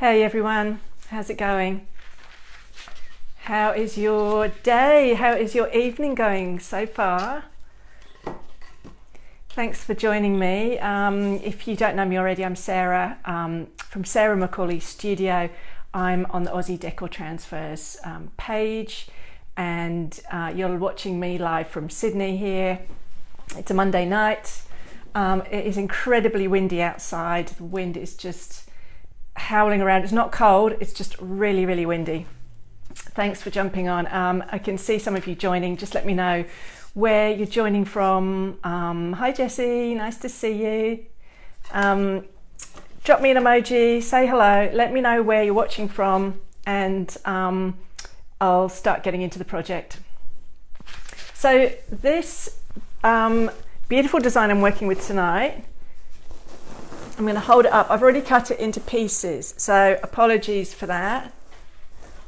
Hey everyone, how's it going? How is your day? How is your evening going so far? Thanks for joining me. If you don't know me already, I'm Sarah from Sarah Macaulay Studio. I'm on the Aussie Decor Transfers page, and you're watching me live from Sydney here. It's a Monday night. It is incredibly windy outside. The wind is just howling around. It's not cold, it's just really, really windy. Thanks for jumping on. I can see some of you joining. Just let me know where you're joining from. Hi Jessie, nice to see you. Drop me an emoji, say hello, let me know where you're watching from, and I'll start getting into the project. So this beautiful design I'm working with tonight, I'm going to hold it up. I've already cut it into pieces, so apologies for that.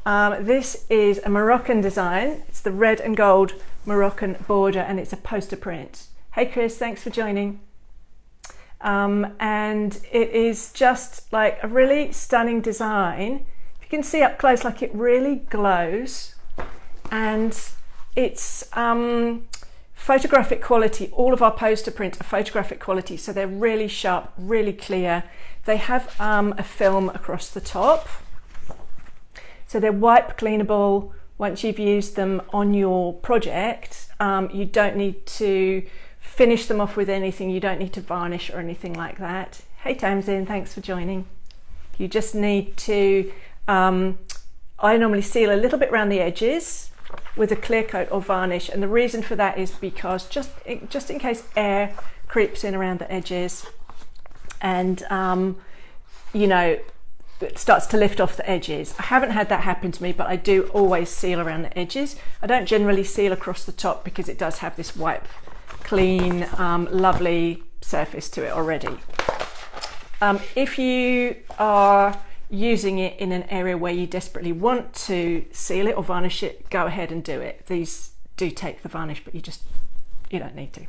This is a Moroccan design. It's the red and gold Moroccan border, and it's a poster print. Hey Chris, thanks for joining. And it is just like a really stunning design. If you can see up close, like it really glows, and it's photographic quality. All of our poster prints are photographic quality, so they're really sharp, really clear. They have a film across the top, so they're wipe cleanable. Once you've used them on your project, you don't need to finish them off with anything. You don't need to varnish or anything like that. Hey Tamsin, thanks for joining. You just need to, I normally seal a little bit around the edges with a clear coat or varnish, and the reason for that is because just in case air creeps in around the edges and you know, it starts to lift off the edges. I haven't had that happen to me, but I do always seal around the edges. I don't generally seal across the top because it does have this wipe clean lovely surface to it already. If you are using it in an area where you desperately want to seal it or varnish it, go ahead and do it. These do take the varnish, but you don't need to.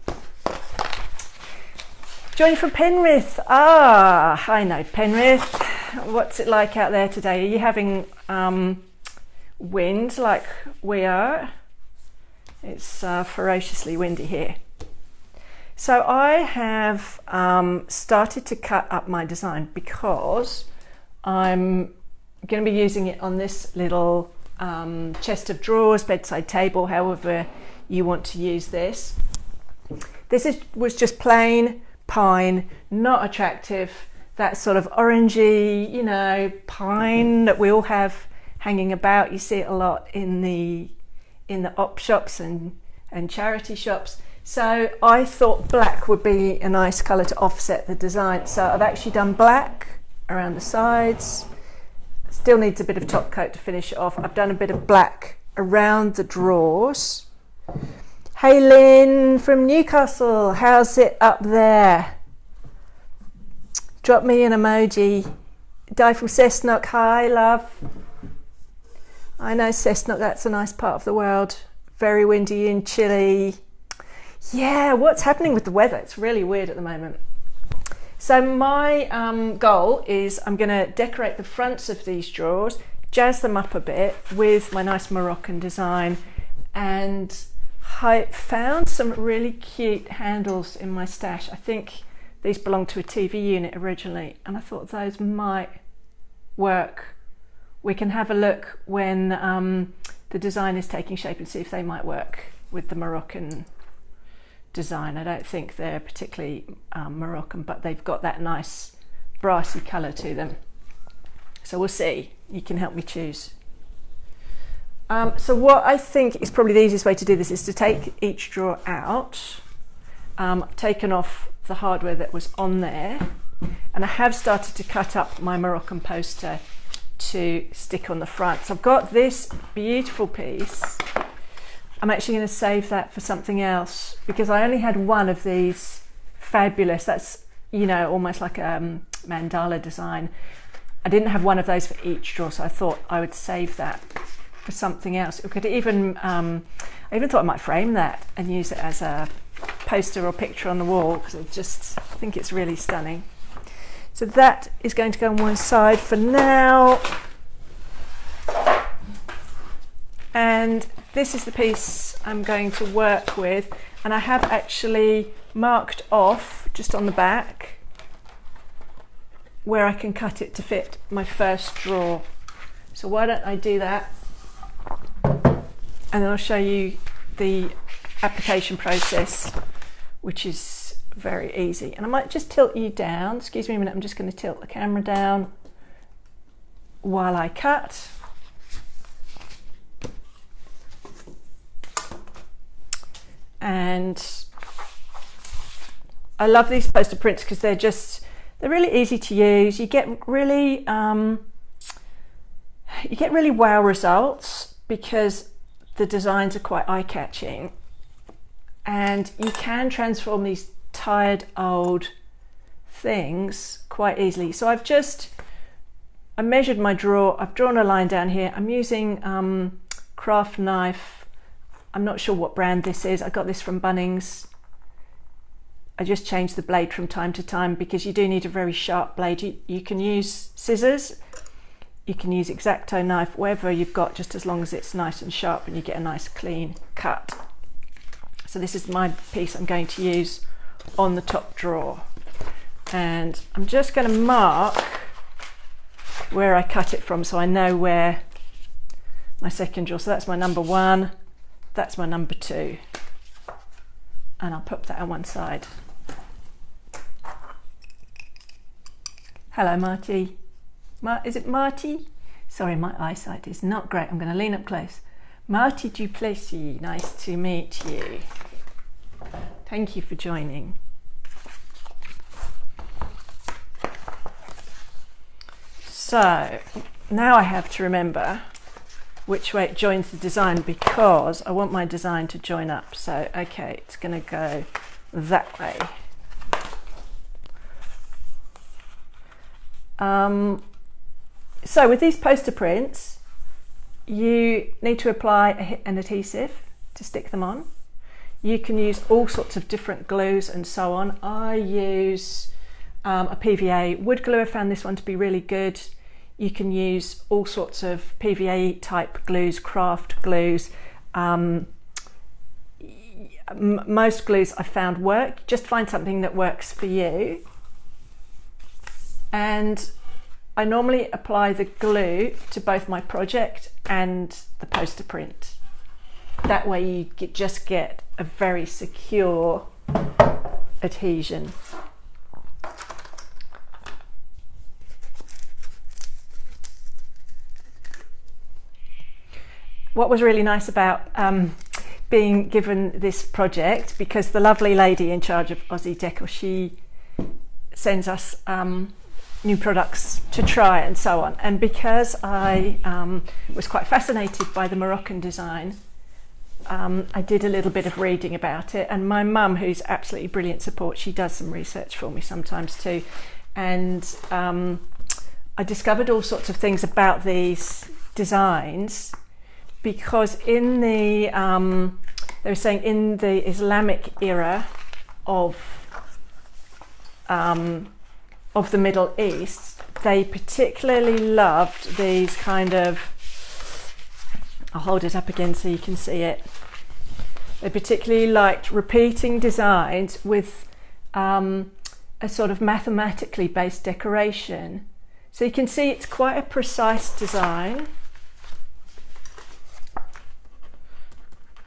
Joining from Penrith. I know Penrith. What's it like out there today? Are you having wind like we are? It's ferociously windy here. So I have started to cut up my design because I'm going to be using it on this little chest of drawers, bedside table, however you want to use this. This was just plain pine, not attractive, that sort of orangey, you know, pine that we all have hanging about. You see it a lot in the op shops and charity shops. So I thought black would be a nice colour to offset the design. So I've actually done black around the sides. Still needs a bit of top coat to finish it off. I've done a bit of black around the drawers. Hey Lynn from Newcastle, how's it up there? Drop me an emoji. Di from Cessnock, hi love. I know Cessnock, that's a nice part of the world. Very windy and chilly. Yeah, what's happening with the weather? It's really weird at the moment. So my goal is I'm going to decorate the fronts of these drawers, jazz them up a bit with my nice Moroccan design, and I found some really cute handles in my stash. I think these belonged to a TV unit originally, and I thought those might work. We can have a look when the design is taking shape and see if they might work with the Moroccan design. I don't think they're particularly Moroccan, but they've got that nice brassy colour to them. So we'll see. You can help me choose. So what I think is probably the easiest way to do this is to take each drawer out. I've taken off the hardware that was on there, and I have started to cut up my Moroccan poster to stick on the front. So I've got this beautiful piece. I'm actually going to save that for something else because I only had one of these fabulous, that's, you know, almost like a mandala design. I didn't have one of those for each drawer, so I thought I would save that for something else. It could even, I even thought I might frame that and use it as a poster or picture on the wall because I think it's really stunning. So that is going to go on one side for now. And this is the piece I'm going to work with, and I have actually marked off just on the back where I can cut it to fit my first drawer. So why don't I do that, and then I'll show you the application process, which is very easy. And I might just tilt you down, excuse me a minute, I'm just going to tilt the camera down while I cut. And I love these poster prints because they're really easy to use. You get really wow results because the designs are quite eye-catching, and you can transform these tired old things quite easily. So I measured my drawer, I've drawn a line down here. I'm using craft knife. I'm not sure what brand this is. I got this from Bunnings. I just change the blade from time to time because you do need a very sharp blade. You can use scissors, you can use X-Acto knife, whatever you've got, just as long as it's nice and sharp and you get a nice clean cut. So this is my piece I'm going to use on the top drawer. And I'm just going to mark where I cut it from so I know where my second drawer. So that's my number 1. That's my number 2, and I'll put that on one side. Hello, Marty. Is it Marty? Sorry, my eyesight is not great. I'm going to lean up close. Marty Duplessis, nice to meet you. Thank you for joining. So now I have to remember which way it joins the design because I want my design to join up. So, okay, it's going to go that way. So with these poster prints, you need to apply an adhesive to stick them on. You can use all sorts of different glues and so on. I use a PVA wood glue. I found this one to be really good. You can use all sorts of PVA type glues, craft glues. Most glues I found work. Just find something that works for you. And I normally apply the glue to both my project and the poster print. That way you just get a very secure adhesion. What was really nice about being given this project, because the lovely lady in charge of Aussie Deco, she sends us new products to try and so on. And because I was quite fascinated by the Moroccan design, I did a little bit of reading about it. And my mum, who's absolutely brilliant support, she does some research for me sometimes too. And I discovered all sorts of things about these designs, because in the they were saying in the Islamic era of the Middle East, they particularly loved these kind of, I'll hold it up again so you can see it. They particularly liked repeating designs with a sort of mathematically based decoration. So you can see it's quite a precise design.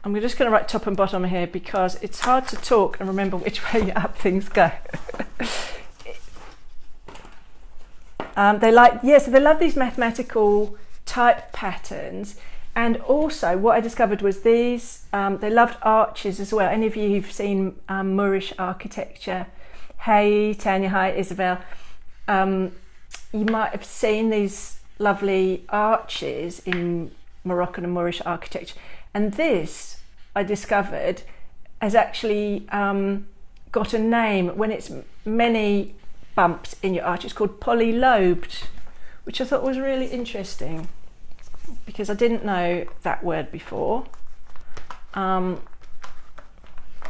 I'm just going to write top and bottom here because it's hard to talk and remember which way up things go. They love these mathematical type patterns, and also what I discovered was these. They loved arches as well. Any of you who've seen Moorish architecture? Hey Tanya, hi Isabel. You might have seen these lovely arches in Moroccan and Moorish architecture, and this I discovered has actually got a name when it's many bumps in your arch. It's called polylobed, which I thought was really interesting because I didn't know that word before, and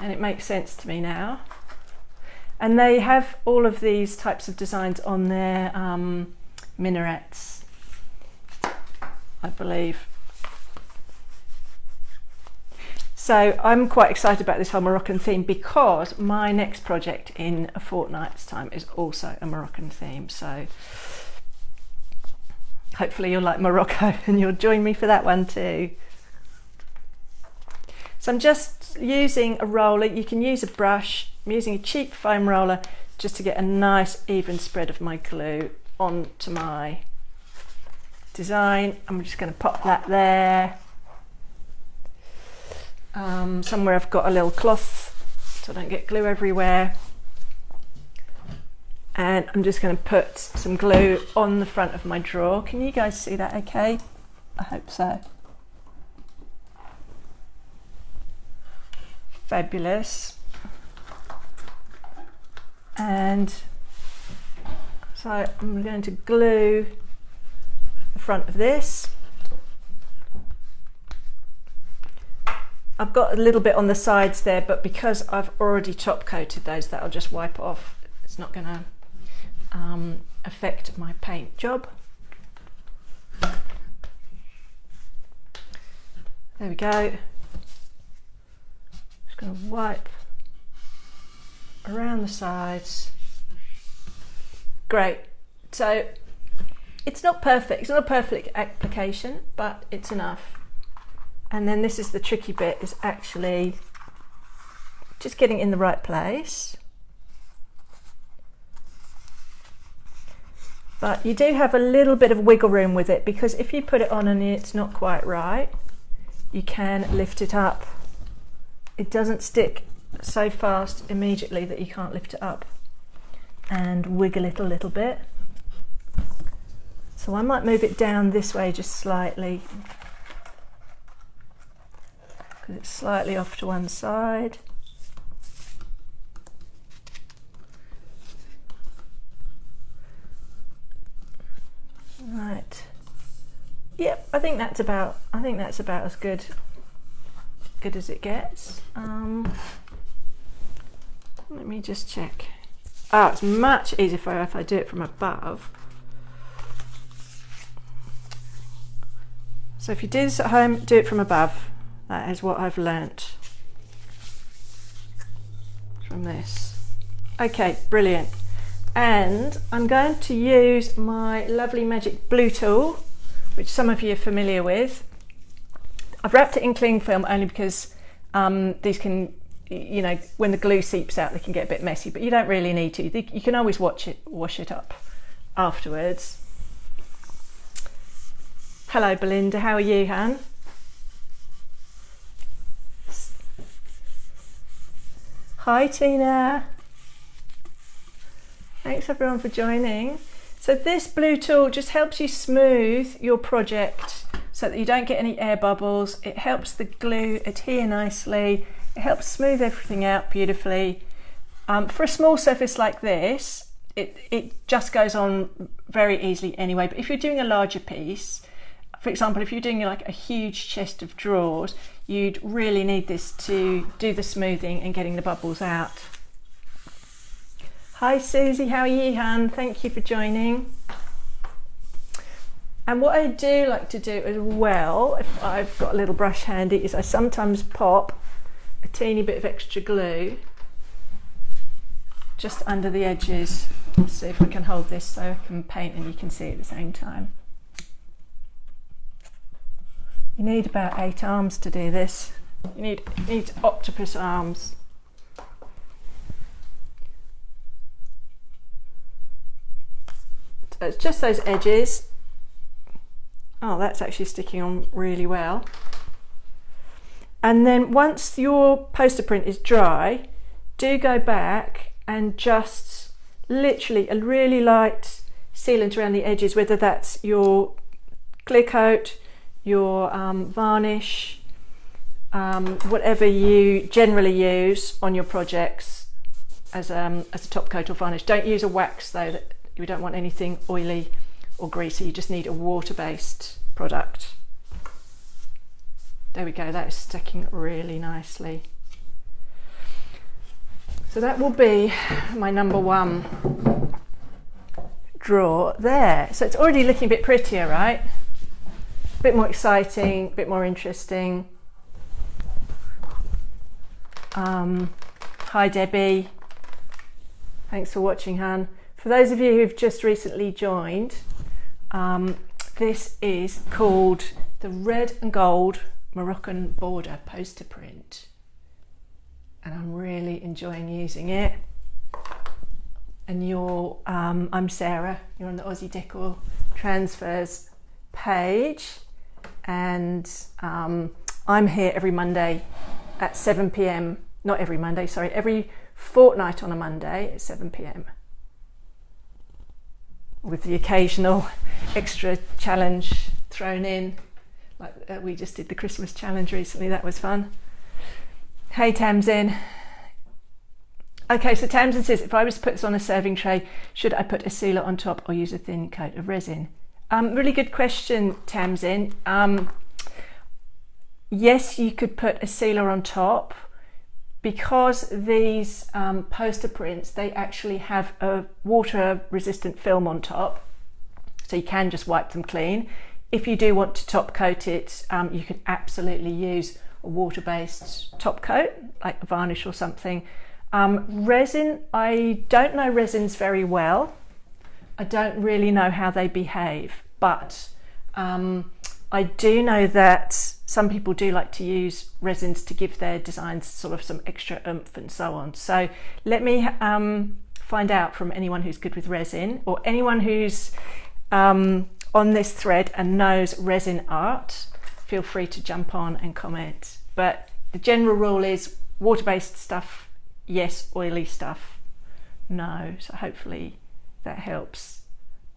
it makes sense to me now. And they have all of these types of designs on their minarets, I believe. So I'm quite excited about this whole Moroccan theme because my next project in a fortnight's time is also a Moroccan theme. So hopefully you'll like Morocco and you'll join me for that one too. So I'm just using a roller. You can use a brush. I'm using a cheap foam roller just to get a nice even spread of my glue onto my design. I'm just going to pop that there. Somewhere I've got a little cloth so I don't get glue everywhere. And I'm just going to put some glue on the front of my drawer. Can you guys see that okay? I hope so. Fabulous. And so I'm going to glue the front of this. I've got a little bit on the sides there, but because I've already top coated those, that'll just wipe it off. It's not going to affect my paint job. There we go. Just going to wipe around the sides. Great. So it's not perfect. It's not a perfect application, but it's enough. And then this is the tricky bit, is actually just getting in the right place. But you do have a little bit of wiggle room with it, because if you put it on and it's not quite right, you can lift it up. It doesn't stick so fast immediately that you can't lift it up, and wiggle it a little bit. So I might move it down this way just slightly, because it's slightly off to one side. Right. Yep, I think that's about as good as it gets. Let me just check. Oh, it's much easier if I do it from above. So if you do this at home, do it from above. That is what I've learnt from this. Okay, brilliant. And I'm going to use my lovely magic blue tool, which some of you are familiar with. I've wrapped it in cling film only because these can, you know, when the glue seeps out, they can get a bit messy, but you don't really need to. You can always wash it up afterwards. Hello, Belinda. How are you, Han? Hi, Tina. Thanks everyone for joining. So this blue tool just helps you smooth your project so that you don't get any air bubbles. It helps the glue adhere nicely. It helps smooth everything out beautifully. For a small surface like this, it just goes on very easily anyway. But if you're doing a larger piece, for example, if you're doing like a huge chest of drawers, you'd really need this to do the smoothing and getting the bubbles out. Hi Susie, how are you, Han? Thank you for joining. And what I do like to do as well, if I've got a little brush handy, is I sometimes pop a teeny bit of extra glue just under the edges. Let's see if I can hold this so I can paint and you can see at the same time. You need about 8 arms to do this. You need octopus arms. So it's just those edges. Oh, that's actually sticking on really well. And then once your poster print is dry, do go back and just literally a really light sealant around the edges, whether that's your clear coat, your varnish, whatever you generally use on your projects as a top coat or varnish. Don't use a wax though, that you don't want anything oily or greasy. You just need a water-based product. There we go, that is sticking really nicely. So that will be my number one drawer there. So it's already looking a bit prettier, right? A bit more exciting, a bit more interesting. Hi Debbie, thanks for watching, Han. For those of you who've just recently joined, this is called the red and gold Moroccan border poster print, and I'm really enjoying using it. And I'm Sarah, you're on the Aussie Decor Transfers page, and I'm here every Monday at 7 p.m. Not every Monday, sorry, every fortnight on a Monday at 7 p.m. with the occasional extra challenge thrown in, like we just did the Christmas challenge recently. That was fun. Hey Tamsin. Okay, so Tamsin says, if I was to put this on a serving tray, should I put a sealer on top or use a thin coat of resin? Really good question, Tamsin. Yes, you could put a sealer on top. Because these poster prints, they actually have a water resistant film on top, so you can just wipe them clean. If you do want to top coat it, you can absolutely use a water-based top coat, like a varnish or something. Resin, I don't know resins very well. I don't really know how they behave, but I do know that some people do like to use resins to give their designs sort of some extra oomph and so on. So let me find out from anyone who's good with resin, or anyone who's on this thread and knows resin art. Feel free to jump on and comment. But the general rule is water-based stuff, yes. Oily stuff, no. So hopefully that helps.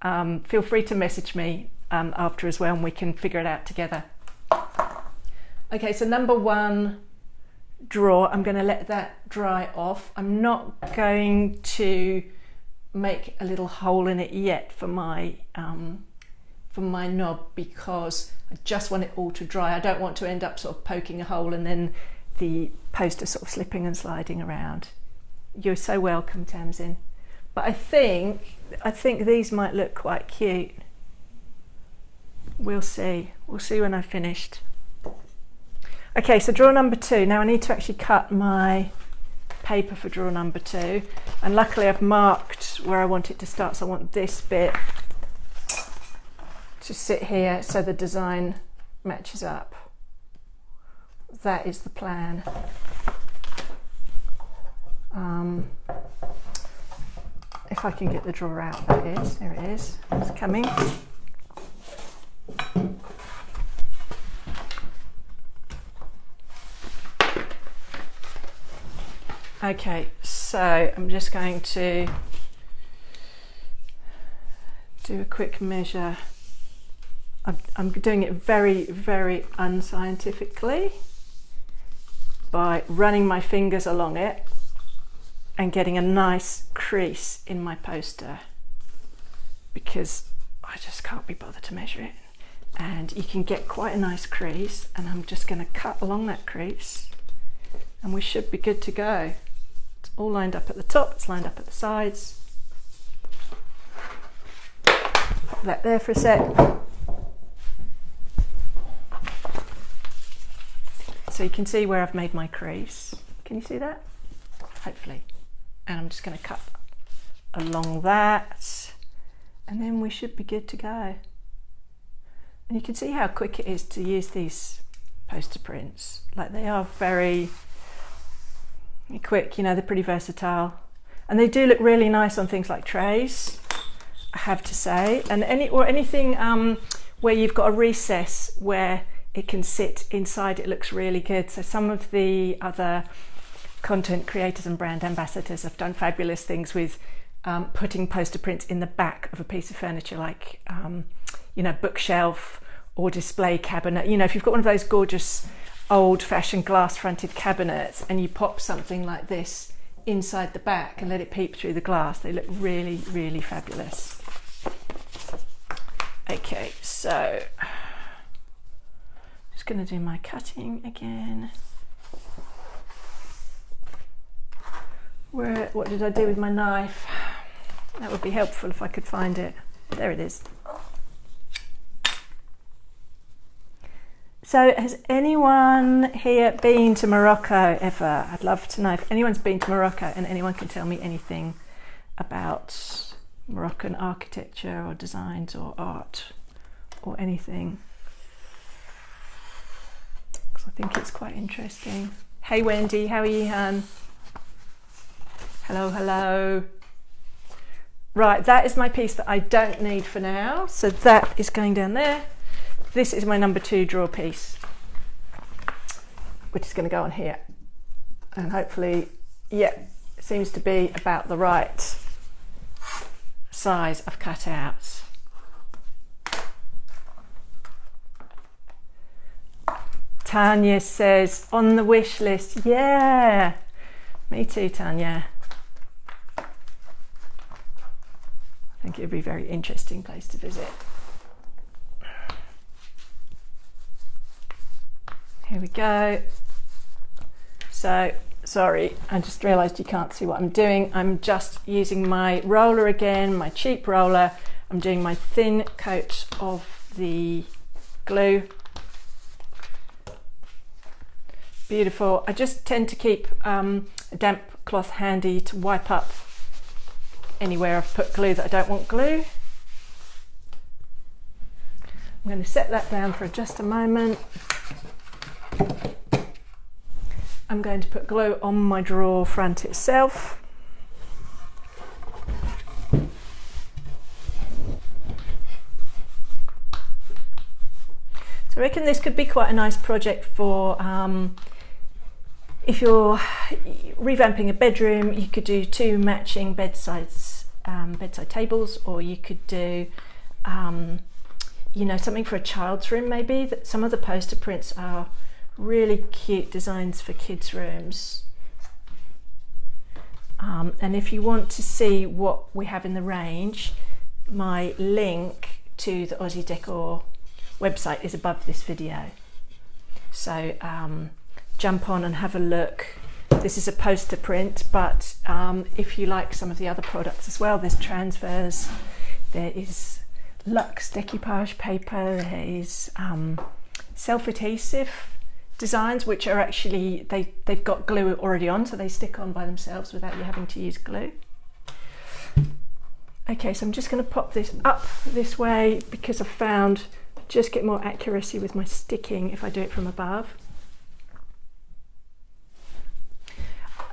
Feel free to message me after as well, and we can figure it out together. Okay, so number one drawer, I'm going to let that dry off. I'm not going to make a little hole in it yet for my knob, because I just want it all to dry. I don't want to end up sort of poking a hole and then the poster sort of slipping and sliding around. You're so welcome, Tamsin. But I think these might look quite cute. We'll see when I've finished. Okay, so drawer number two. Now I need to actually cut my paper for drawer number two, and luckily I've marked where I want it to start, so I want this bit to sit here so the design matches up. That is the plan. If I can get the drawer out, that is. There it is. It's coming. Okay, so I'm just going to do a quick measure. I'm doing it very, very unscientifically by running my fingers along it and getting a nice crease in my poster, because I just can't be bothered to measure it. And you can get quite a nice crease, and I'm just going to cut along that crease and we should be good to go. It's all lined up at the top, it's lined up at the sides. Pop that there for a sec. So you can see where I've made my crease. Can you see that? Hopefully. And I'm just going to cut along that, and then we should be good to go. And you can see how quick it is to use these poster prints. Like, they are very quick, you know, they're pretty versatile. And they do look really nice on things like trays, I have to say. And anything where you've got a recess where it can sit inside, it looks really good. So some of the other content creators and brand ambassadors have done fabulous things with putting poster prints in the back of a piece of furniture, like you know, bookshelf or display cabinet. You know, if you've got one of those gorgeous old-fashioned glass-fronted cabinets and you pop something like this inside the back and let it peep through the glass, they look really, really fabulous. Okay, so just going to do my cutting again. What did I do with my knife? That would be helpful if I could find it. There it is. So has anyone here been to Morocco ever? I'd love to know if anyone's been to Morocco and anyone can tell me anything about Moroccan architecture or designs or art or anything. Because I think it's quite interesting. Hey Wendy, how are you, hun? Hello, hello. Right, that is my piece that I don't need for now. So that is going down there. This is my number 2 drawer piece, which is going to go on here. And hopefully, yeah, it seems to be about the right size of cutouts. Tanya says, on the wish list. Yeah, me too, Tanya. I think it would be a very interesting place to visit. Here we go. So, sorry, I just realised you can't see what I'm doing. I'm just using my roller again, my cheap roller. I'm doing my thin coat of the glue. Beautiful. I just tend to keep a damp cloth handy to wipe up anywhere I've put glue that I don't want glue. I'm going to set that down for just a moment. I'm going to put glue on my drawer front itself. So I reckon this could be quite a nice project for if you're revamping a bedroom. You could do 2 matching bedside tables, or you could do you know, something for a child's room maybe. That some of the poster prints are really cute designs for kids' rooms. And if you want to see what we have in the range, my link to the Aussie Decor website is above this video. So jump on and have a look. This is a poster print, but if you like some of the other products as well, there's transfers, there is luxe decoupage paper, there is self-adhesive designs, which are actually, they've got glue already on, so they stick on by themselves without you having to use glue. Okay, so I'm just going to pop this up this way because I've found I just get more accuracy with my sticking if I do it from above.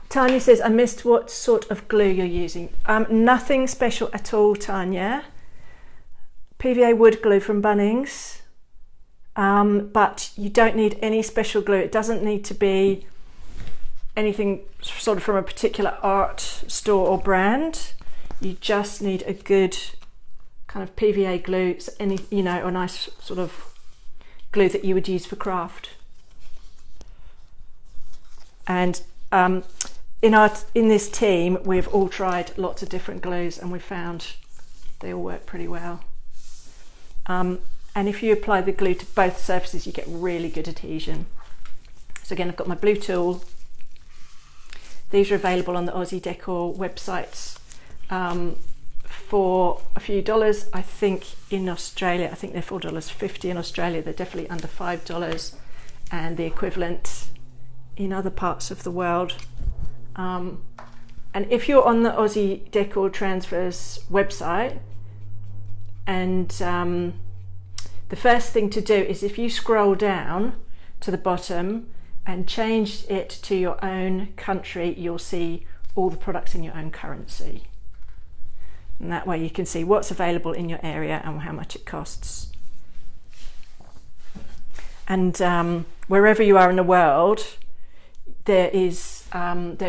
Tanya says, I missed what sort of glue you're using. Nothing special at all, Tanya. PVA wood glue from Bunnings. But you don't need any special glue. It doesn't need to be anything sort of from a particular art store or brand. You just need a good kind of PVA glue, any, you know, a nice sort of glue that you would use for craft. And in this team, we've all tried lots of different glues and we've found they all work pretty well. And if you apply the glue to both surfaces, you get really good adhesion. So again, I've got my blue tool. These are available on the Aussie Decor websites for a few dollars. I think in Australia, I think they're $4.50 in Australia. They're definitely under $5, and the equivalent in other parts of the world. And if you're on the Aussie Decor Transfers website, and the first thing to do is if you scroll down to the bottom and change it to your own country, you'll see all the products in your own currency. And that way you can see what's available in your area and how much it costs. And wherever you are in the world, there is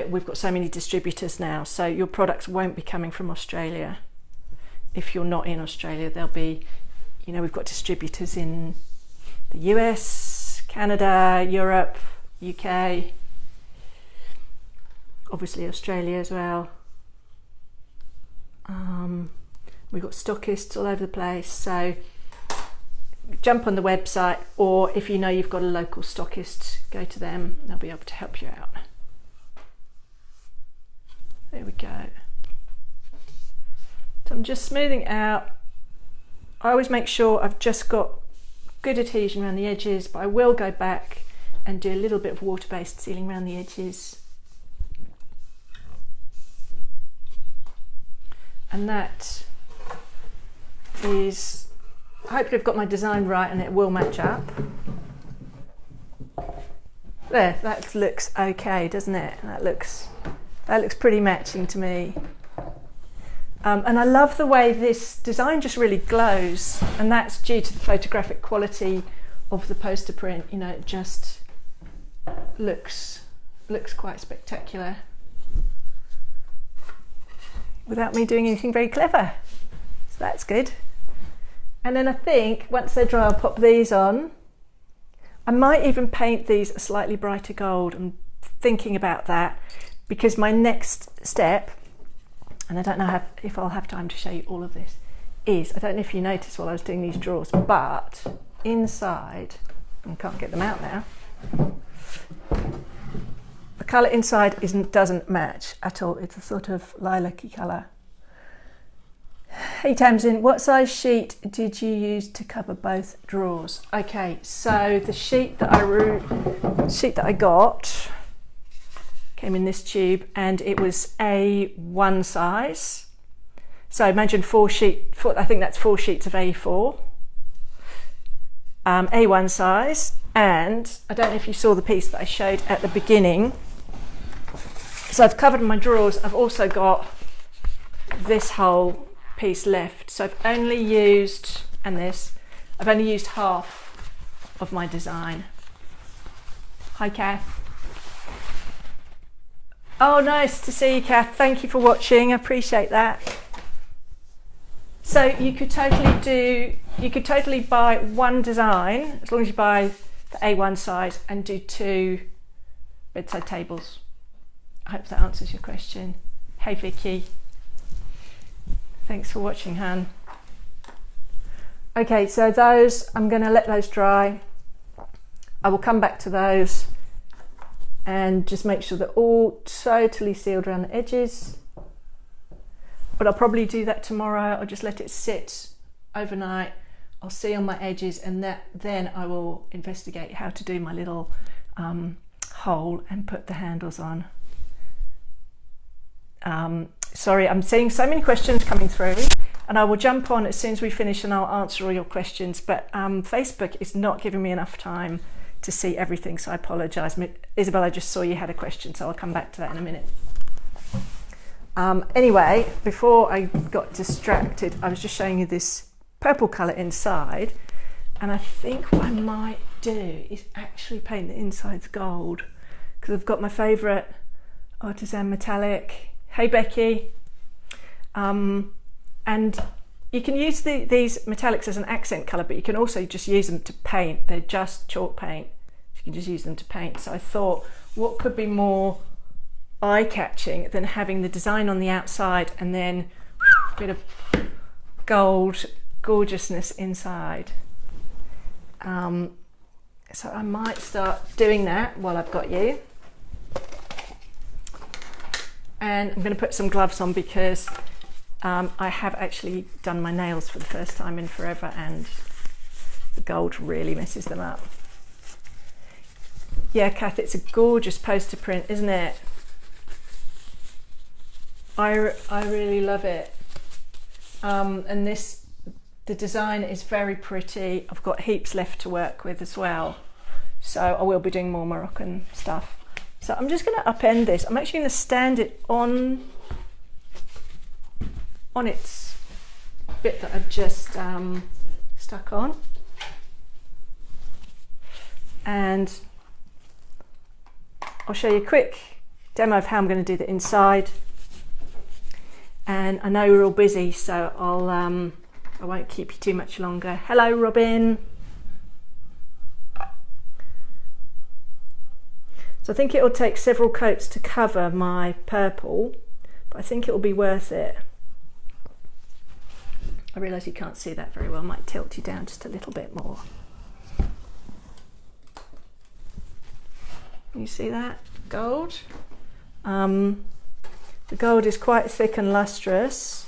we've got so many distributors now, so your products won't be coming from Australia. If you're not in Australia, there'll be, you know, we've got distributors in the US, Canada, Europe, UK, obviously Australia as well. We've got stockists all over the place, so jump on the website, or if you know you've got a local stockist, go to them, they'll be able to help you out. There we go. So I'm just smoothing out. I always make sure I've just got good adhesion around the edges, but I will go back and do a little bit of water-based sealing around the edges. And that is, hopefully I've got my design right and it will match up. There, that looks okay, doesn't it? That looks pretty matching to me. And I love the way this design just really glows, and that's due to the photographic quality of the poster print. You know, it just looks quite spectacular without me doing anything very clever. So that's good. And then I think once they're dry, I'll pop these on. I might even paint these a slightly brighter gold. I'm thinking about that because my next step, and I don't know if I'll have time to show you all of this, is, I don't know if you noticed while I was doing these drawers, but inside, I can't get them out now, the colour inside doesn't match at all. It's a sort of lilac-y colour. Hey Tamsin, what size sheet did you use to cover both drawers? Okay, so the sheet that I got came in this tube, and it was A1 size. So imagine I think that's 4 sheets of A4. A1 size, and I don't know if you saw the piece that I showed at the beginning. So I've covered my drawers. I've also got this whole piece left. So I've only used, I've only used half of my design. Hi Kath. Oh, nice to see you, Kath. Thank you for watching. I appreciate that. So you could totally buy one design, as long as you buy the A1 size, and do 2 bedside tables. I hope that answers your question. Hey Vicky. Thanks for watching, Han. Okay, so those, I'm going to let those dry. I will come back to those and just make sure they're all totally sealed around the edges. But I'll probably do that tomorrow. I'll just let it sit overnight. I'll seal my edges, and then I will investigate how to do my little hole and put the handles on. Sorry, I'm seeing so many questions coming through, and I will jump on as soon as we finish and I'll answer all your questions, but Facebook is not giving me enough time to see everything, so I apologise. Isabel, I just saw you had a question, so I'll come back to that in a minute. Anyway, before I got distracted, I was just showing you this purple colour inside, and I think what I might do is actually paint the insides gold, because I've got my favourite artisan metallic. Hey Becky. And you can use these metallics as an accent colour, but you can also just use them to paint. They're just chalk paint. You can just use them to paint. So I thought, what could be more eye-catching than having the design on the outside and then a bit of gold gorgeousness inside. So I might start doing that while I've got you. And I'm going to put some gloves on because I have actually done my nails for the first time in forever, and the gold really messes them up. Yeah, Kath, it's a gorgeous poster print, isn't it? I really love it. And the design is very pretty. I've got heaps left to work with as well. So I will be doing more Moroccan stuff. So I'm just going to upend this. I'm actually going to stand it on its bit that I've just stuck on. And I'll show you a quick demo of how I'm going to do the inside. And I know we're all busy, so I won't keep you too much longer. Hello, Robin. So I think it will take several coats to cover my purple, but I think it will be worth it. I realise you can't see that very well. I might tilt you down just a little bit more. You see that? Gold. The gold is quite thick and lustrous,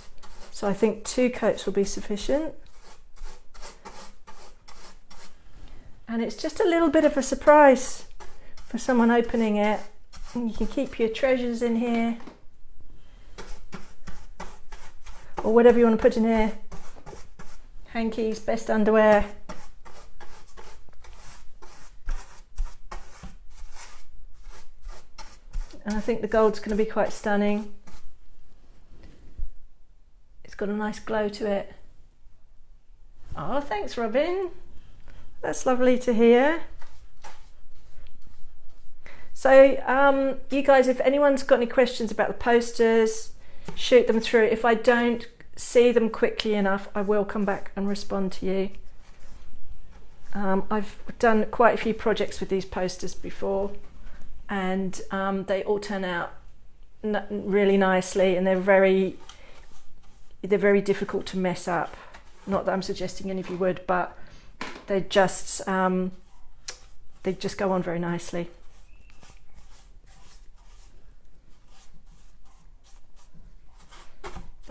so I think 2 coats will be sufficient. And it's just a little bit of a surprise for someone opening it. And you can keep your treasures in here, or whatever you want to put in here. Hankies, best underwear. And I think the gold's going to be quite stunning. It's got a nice glow to it. Oh, thanks, Robin. That's lovely to hear. So you guys, if anyone's got any questions about the posters, shoot them through. If I don't see them quickly enough, I will come back and respond to you. I've done quite a few projects with these posters before, and they all turn out really nicely, and they're very difficult to mess up. Not that I'm suggesting any of you would, but they just go on very nicely.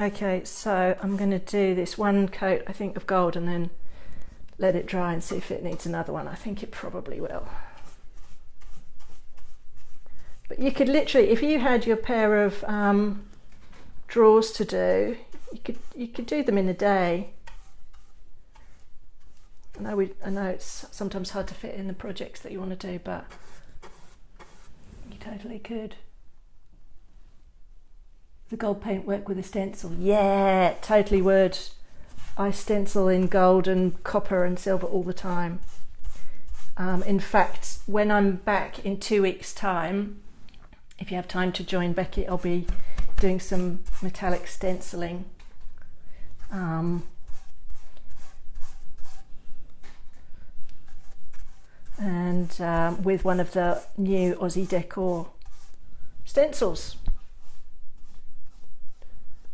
Okay, so I'm going to do this 1 coat, I think, of gold, and then let it dry and see if it needs another one. I think it probably will. But you could literally, if you had your pair of drawers to do, you could do them in a day. I know it's sometimes hard to fit in the projects that you want to do, but you totally could. The gold paint work with a stencil? Yeah, totally would. I stencil in gold and copper and silver all the time. In fact, when I'm back in 2 weeks' time, if you have time to join Becky, I'll be doing some metallic stenciling. And with one of the new Aussie Decor stencils,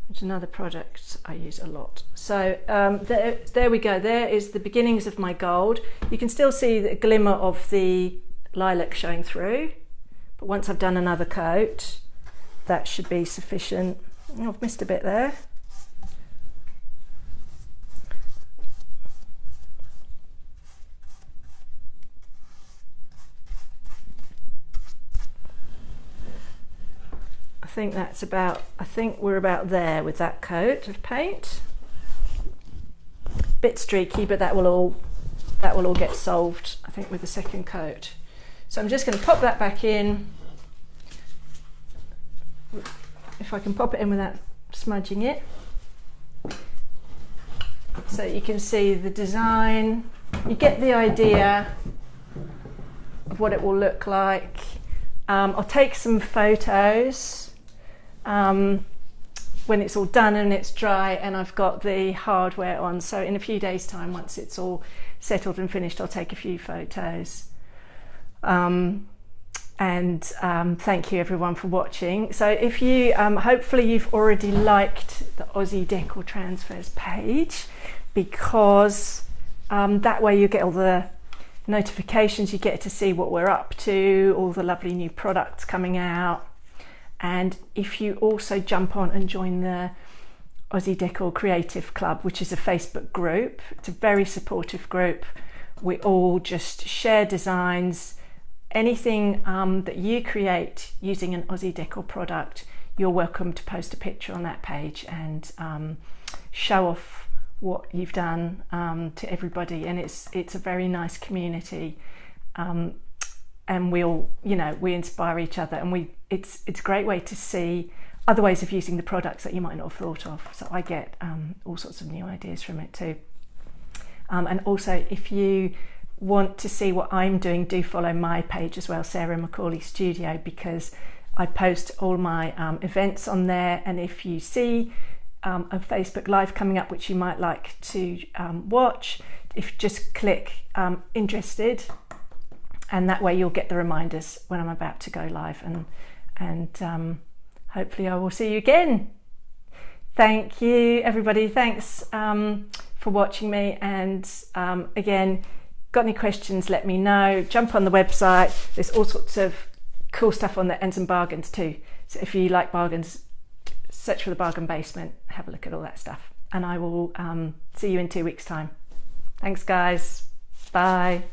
which is another product I use a lot. So there we go. There is the beginnings of my gold. You can still see the glimmer of the lilac showing through, but once I've done another coat, that should be sufficient. Oh, I've missed a bit there. I think we're about there with that coat of paint. Bit streaky, but that will all get solved, I think, with the second coat. So I'm just going to pop that back in. If I can pop it in without smudging it. So you can see the design. You get the idea of what it will look like. I'll take some photos when it's all done and it's dry and I've got the hardware on. So in a few days' time, once it's all settled and finished, I'll take a few photos. Thank you everyone for watching. So if you, hopefully you've already liked the Aussie Decor Transfers page, because that way you get all the notifications, you get to see what we're up to, all the lovely new products coming out. And if you also jump on and join the Aussie Decor Creative Club, which is a Facebook group, it's a very supportive group. We all just share designs. Anything that you create using an Aussie Decor product, you're welcome to post a picture on that page and show off what you've done to everybody. And it's a very nice community. And we all, we inspire each other, and it's a great way to see other ways of using the products that you might not have thought of. So I get all sorts of new ideas from it too. And also, if you want to see what I'm doing, do follow my page as well, Sarah Macaulay Studio, because I post all my events on there. And if you see a Facebook Live coming up, which you might like to watch, if just click interested, and that way you'll get the reminders when I'm about to go live, and hopefully I will see you again. Thank you everybody, thanks for watching me, and again, got any questions, let me know. Jump on the website, there's all sorts of cool stuff on there, and some bargains too. So if you like bargains, search for the Bargain Basement, have a look at all that stuff. And I will see you in 2 weeks' time. Thanks, guys. Bye.